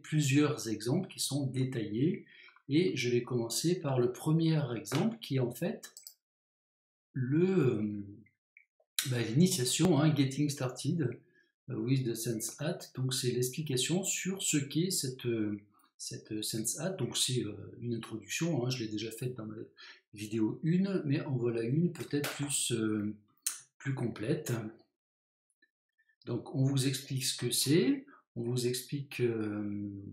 plusieurs exemples qui sont détaillés. Et je vais commencer par le premier exemple qui est en fait l'initiation, Getting Started with the SenseHat. Donc c'est l'explication sur ce qu'est cette SenseHat. Donc c'est une introduction, je l'ai déjà faite dans ma vidéo 1, mais en voilà une peut-être plus complète. Donc on vous explique ce que c'est, on vous explique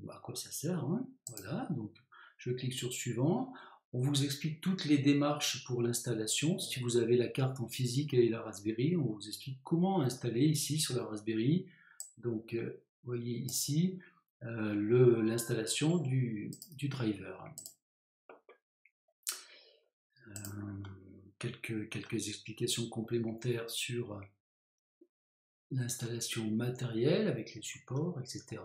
à quoi ça sert, voilà, donc je clique sur suivant, on vous explique toutes les démarches pour l'installation. Si vous avez la carte en physique et la Raspberry, on vous explique comment installer ici sur la Raspberry. Donc vous voyez ici l'installation du driver. Quelques explications complémentaires sur l'installation matérielle avec les supports, etc.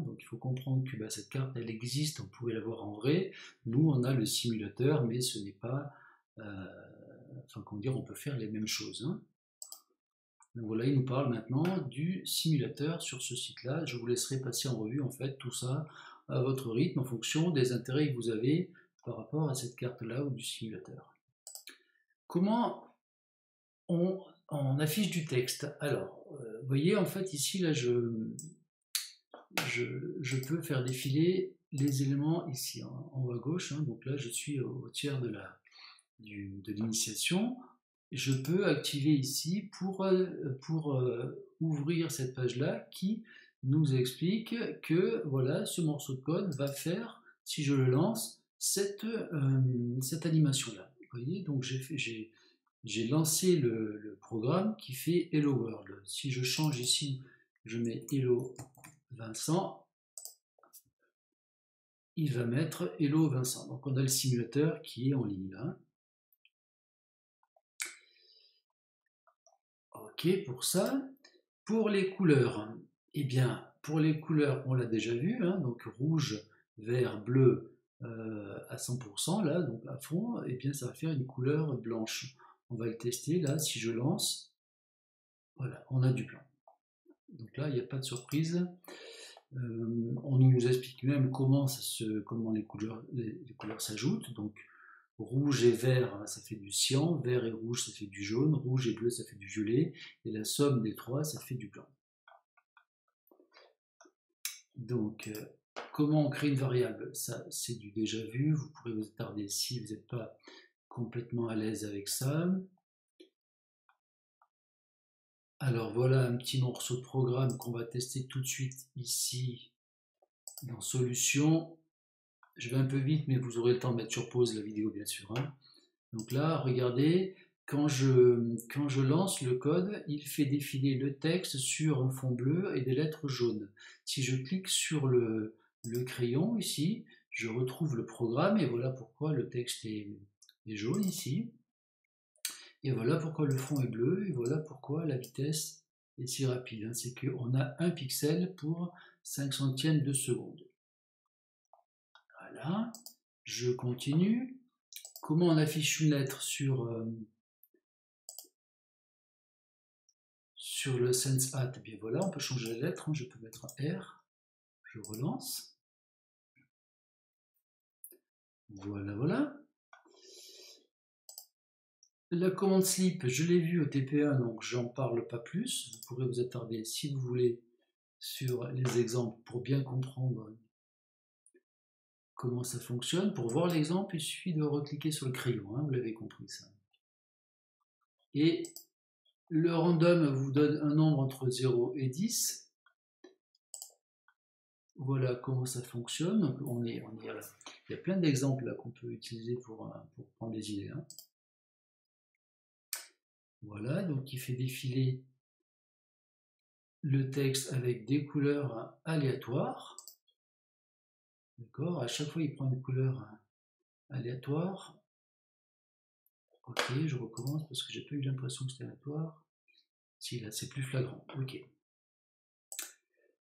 Donc il faut comprendre que cette carte, elle existe, on pouvait la voir en vrai. Nous, on a le simulateur, mais ce n'est pas... on peut faire les mêmes choses. Donc voilà, il nous parle maintenant du simulateur sur ce site-là. Je vous laisserai passer en revue, en fait, tout ça à votre rythme, en fonction des intérêts que vous avez par rapport à cette carte-là ou du simulateur. Comment on affiche du texte? Alors, vous voyez, en fait, ici, là, je peux faire défiler les éléments ici, en haut à gauche. Donc là, je suis au tiers de l'initiation. Je peux activer ici pour ouvrir cette page-là qui nous explique que, voilà, ce morceau de code va faire, si je le lance, cette animation-là. Vous voyez, donc j'ai lancé le programme qui fait Hello World. Si je change ici, je mets Hello Vincent, il va mettre Hello Vincent. Donc on a le simulateur qui est en ligne là. Ok pour ça. Pour les couleurs, eh bien pour les couleurs on l'a déjà vu, donc rouge, vert, bleu à 100% là, donc à fond, et bien ça va faire une couleur blanche. On va le tester là, si je lance, voilà, on a du blanc. Donc là, il n'y a pas de surprise. On nous explique même comment les couleurs s'ajoutent. Donc rouge et vert, ça fait du cyan, vert et rouge, ça fait du jaune, rouge et bleu, ça fait du violet, et la somme des trois, ça fait du blanc. Donc, comment on crée une variable? Ça, c'est du déjà vu. Vous pourrez vous attarder si vous n'êtes pas complètement à l'aise avec ça. Alors voilà un petit morceau de programme qu'on va tester tout de suite ici dans Solutions. Je vais un peu vite, mais vous aurez le temps de mettre sur pause la vidéo, bien sûr. Donc là, regardez, quand je lance le code, il fait défiler le texte sur un fond bleu et des lettres jaunes. Si je clique sur le crayon ici, je retrouve le programme et voilà pourquoi le texte est jaune ici. Et voilà pourquoi le fond est bleu, et voilà pourquoi la vitesse est si rapide. C'est qu'on a 1 pixel pour 5 centièmes de seconde. Voilà, je continue. Comment on affiche une lettre sur le SenseHat? Et bien voilà, on peut changer la lettre. Je peux mettre un R. Je relance. Voilà, voilà. La commande slip, je l'ai vue au TP1, donc j'en parle pas plus. Vous pourrez vous attarder, si vous voulez, sur les exemples pour bien comprendre comment ça fonctionne. Pour voir l'exemple, il suffit de recliquer sur le crayon, vous l'avez compris ça. Et le random vous donne un nombre entre 0 et 10. Voilà comment ça fonctionne. Donc on est là. Il y a plein d'exemples qu'on peut utiliser pour prendre des idées. Voilà, donc il fait défiler le texte avec des couleurs aléatoires. D'accord, à chaque fois il prend une couleur aléatoire. Ok, je recommence parce que j'ai pas eu l'impression que c'était aléatoire. Si, là c'est plus flagrant. Ok.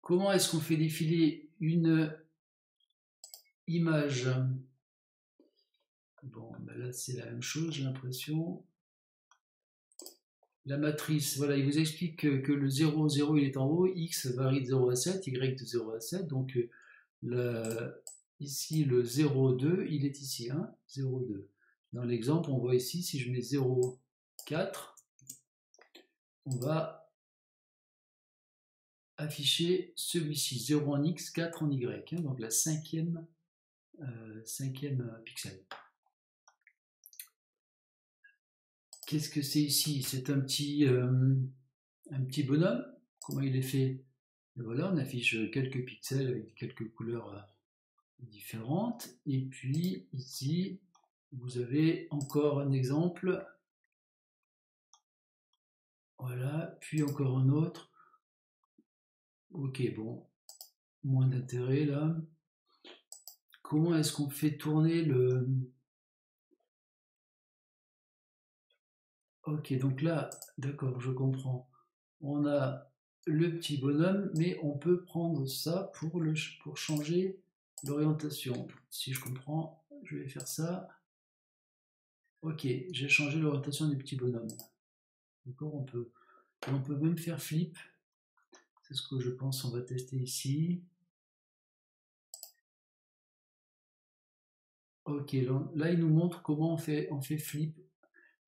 Comment est-ce qu'on fait défiler une image? Bon, ben là c'est la même chose, j'ai l'impression. La matrice, voilà, il vous explique que le 0, 0 il est en haut, x varie de 0 à 7, y de 0 à 7, donc ici le 0,2, il est ici, hein, 0,2. Dans l'exemple, on voit ici, si je mets 0,4, on va afficher celui-ci, 0 en X, 4 en Y, hein, donc la cinquième pixel. Qu'est-ce que c'est ici? C'est un petit bonhomme. Comment il est fait? Et voilà, on affiche quelques pixels avec quelques couleurs différentes. Et puis ici, vous avez encore un exemple. Voilà, puis encore un autre. Ok, bon, moins d'intérêt là. Comment est-ce qu'on fait tourner le... Ok, donc là, d'accord, je comprends. On a le petit bonhomme, mais on peut prendre ça pour changer l'orientation. Si je comprends, je vais faire ça. Ok, j'ai changé l'orientation du petit bonhomme. D'accord, on peut même faire flip. C'est ce que je pense on va tester ici. Ok, là il nous montre comment on fait flip.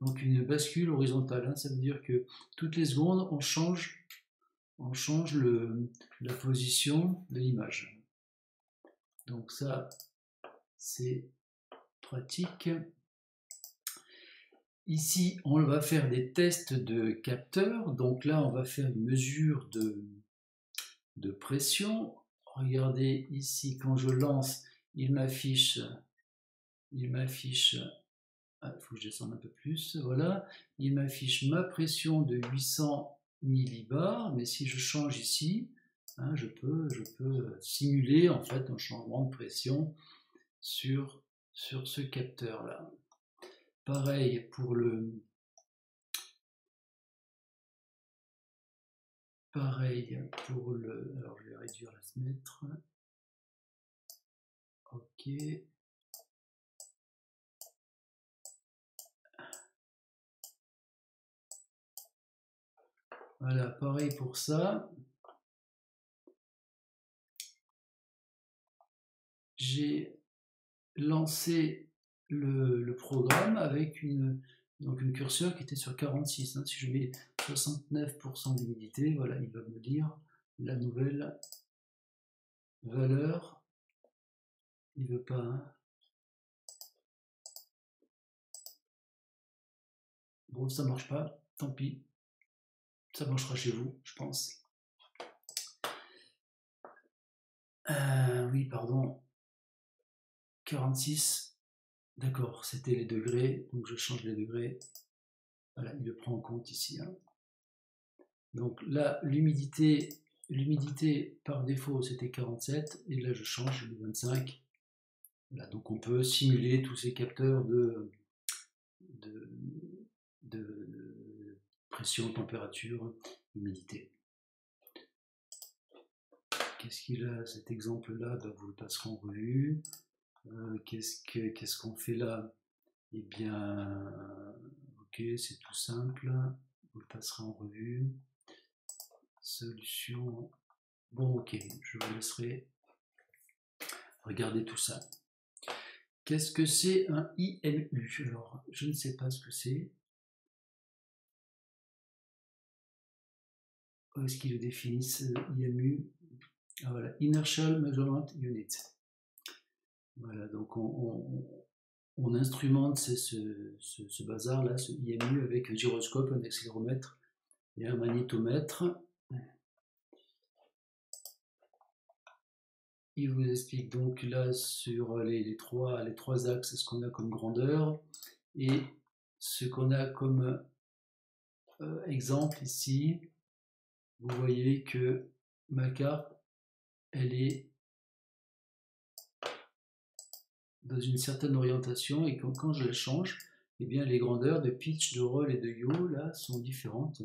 Donc une bascule horizontale, hein. Ça veut dire que toutes les secondes on change la position de l'image. Donc ça c'est pratique. Ici on va faire des tests de capteurs. Donc là on va faire une mesure de pression. Regardez ici, quand je lance, il m'affiche, il faut que je descende un peu plus, voilà, il m'affiche ma pression de 800 millibars, mais si je change ici, hein, je peux simuler en fait un changement de pression sur ce capteur là. Pareil pour le alors je vais réduire la fenêtre. Ok. Voilà, pareil pour ça. J'ai lancé le programme avec une curseur qui était sur 46. Hein. Si je mets 69% d'humidité, voilà, il va me dire la nouvelle valeur. Il veut pas. Hein. Bon, ça marche pas, tant pis. Ça marchera chez vous, je pense. Oui, pardon. 46. D'accord, c'était les degrés, donc je change les degrés. Voilà, il le prend en compte ici. Hein. Donc là, l'humidité par défaut c'était 47, et là je change, je mets 25. Voilà, donc on peut simuler tous ces capteurs de pression, température, humidité. Qu'est-ce qu'il a cet exemple-là? Ben, vous le passerez en revue. Qu'est-ce qu'on fait là? Eh bien, ok, c'est tout simple. Vous le passerez en revue. Solution. Bon, ok, je vous laisserai regarder tout ça. Qu'est-ce que c'est un IMU? Alors, je ne sais pas ce que c'est. Où est-ce qu'ils le définissent, IMU? Ah, voilà, Inertial Measurement Unit. Voilà, donc on instrumente ce bazar-là, ce IMU, avec un gyroscope, un accéléromètre et un magnétomètre. Il vous explique donc là sur les trois axes ce qu'on a comme grandeur et ce qu'on a comme exemple ici. Vous voyez que ma carte, elle est dans une certaine orientation et quand je la change, eh bien les grandeurs de pitch, de roll et de yaw là sont différentes.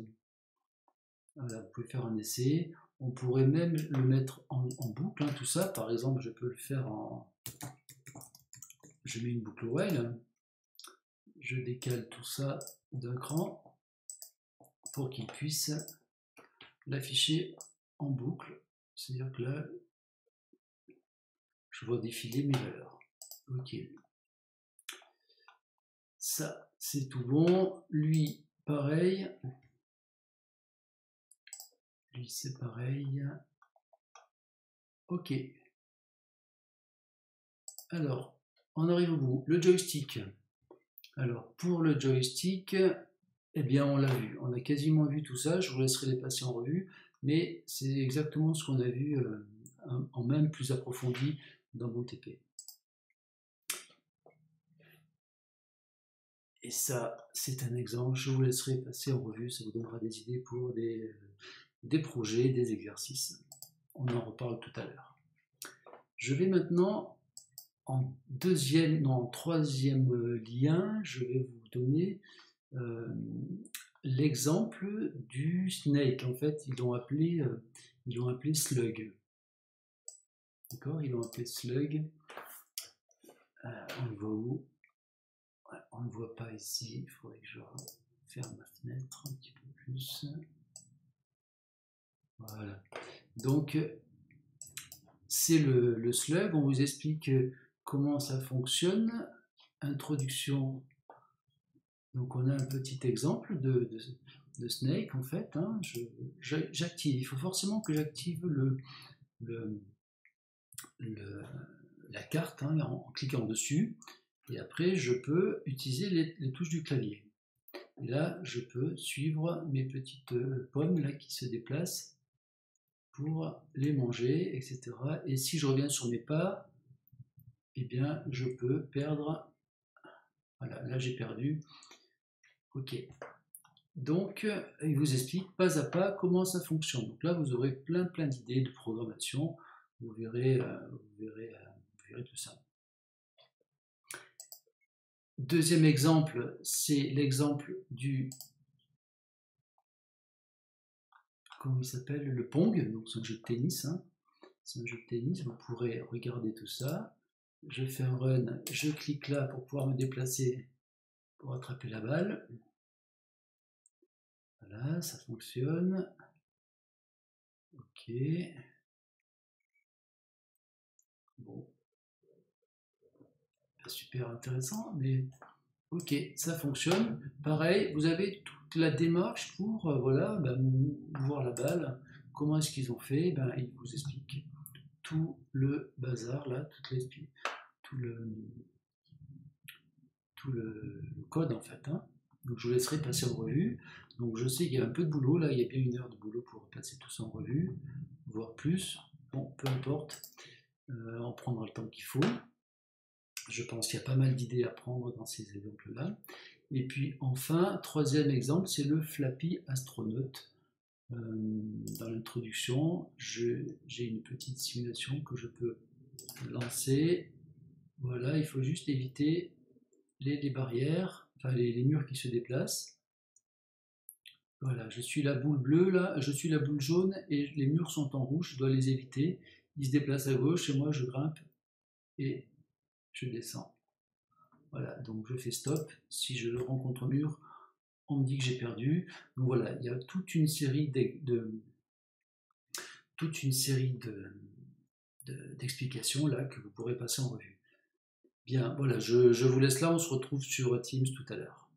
Voilà, vous pouvez faire un essai. On pourrait même le mettre en boucle, hein, tout ça. Par exemple, je peux le faire en... Je mets une boucle while. Je décale tout ça d'un cran pour qu'il puisse l'afficher en boucle. C'est-à-dire que là, Je vois défiler mes valeurs. Ok. Ça, c'est tout bon. Lui, pareil. Lui, c'est pareil. Ok. Alors, on arrive au bout. Le joystick. Alors, pour le joystick, eh bien, on l'a vu. On a quasiment vu tout ça. Je vous laisserai les passer en revue. Mais c'est exactement ce qu'on a vu en même plus approfondi dans BootTP. Et ça, c'est un exemple. Je vous laisserai passer en revue. Ça vous donnera des idées pour des projets, des exercices. On en reparle tout à l'heure. Je vais maintenant, en troisième lien, je vais vous donner l'exemple du snake. En fait, ils l'ont appelé slug. D'accord, ils l'ont appelé slug. On le voit où? On ne le voit pas ici. Il faudrait que je ferme ma fenêtre un petit peu plus. Voilà. Donc, c'est le slug. On vous explique comment ça fonctionne. Introduction. Donc, on a un petit exemple de snake en fait. Hein. J'active. Il faut forcément que j'active la carte hein, en cliquant dessus. Et après, je peux utiliser les touches du clavier. Et là, je peux suivre mes petites pommes là, qui se déplacent pour les manger, etc. Et si je reviens sur mes pas, eh bien, je peux perdre. Voilà, là j'ai perdu. Ok. Donc, il vous explique pas à pas comment ça fonctionne. Donc là, vous aurez plein d'idées de programmation. Vous verrez tout ça. Deuxième exemple, c'est l'exemple du, comment il s'appelle, le Pong. Donc c'est un jeu de tennis. Hein. C'est un jeu de tennis. Vous pourrez regarder tout ça. Je fais un run. Je clique là pour pouvoir me déplacer pour attraper la balle. Voilà, ça fonctionne. Ok. Bon. Pas super intéressant, mais ok, ça fonctionne. Pareil, vous avez toute la démarche pour voilà, voir la balle. Comment est-ce qu'ils ont fait? Ils vous expliquent tout le bazar là, tout le code en fait. Hein. Donc je vous laisserai passer en revue. Donc je sais qu'il y a un peu de boulot là, il y a bien 1 heure de boulot pour passer tout ça en revue, voire plus. Bon, peu importe, on prendra le temps qu'il faut. Je pense qu'il y a pas mal d'idées à prendre dans ces exemples-là. Et puis enfin, troisième exemple, c'est le Flappy Astronaut. Dans l'introduction, j'ai une petite simulation que je peux lancer. Voilà, il faut juste éviter les barrières, enfin les murs qui se déplacent. Voilà, je suis la boule bleue là, je suis la boule jaune et les murs sont en rouge, je dois les éviter. Ils se déplacent à gauche et moi je grimpe et je descends. Voilà, donc je fais stop. Si je le rencontre au mur, on me dit que j'ai perdu. Donc voilà, il y a toute une série d'explications là que vous pourrez passer en revue. Bien, voilà, je vous laisse là, on se retrouve sur Teams tout à l'heure.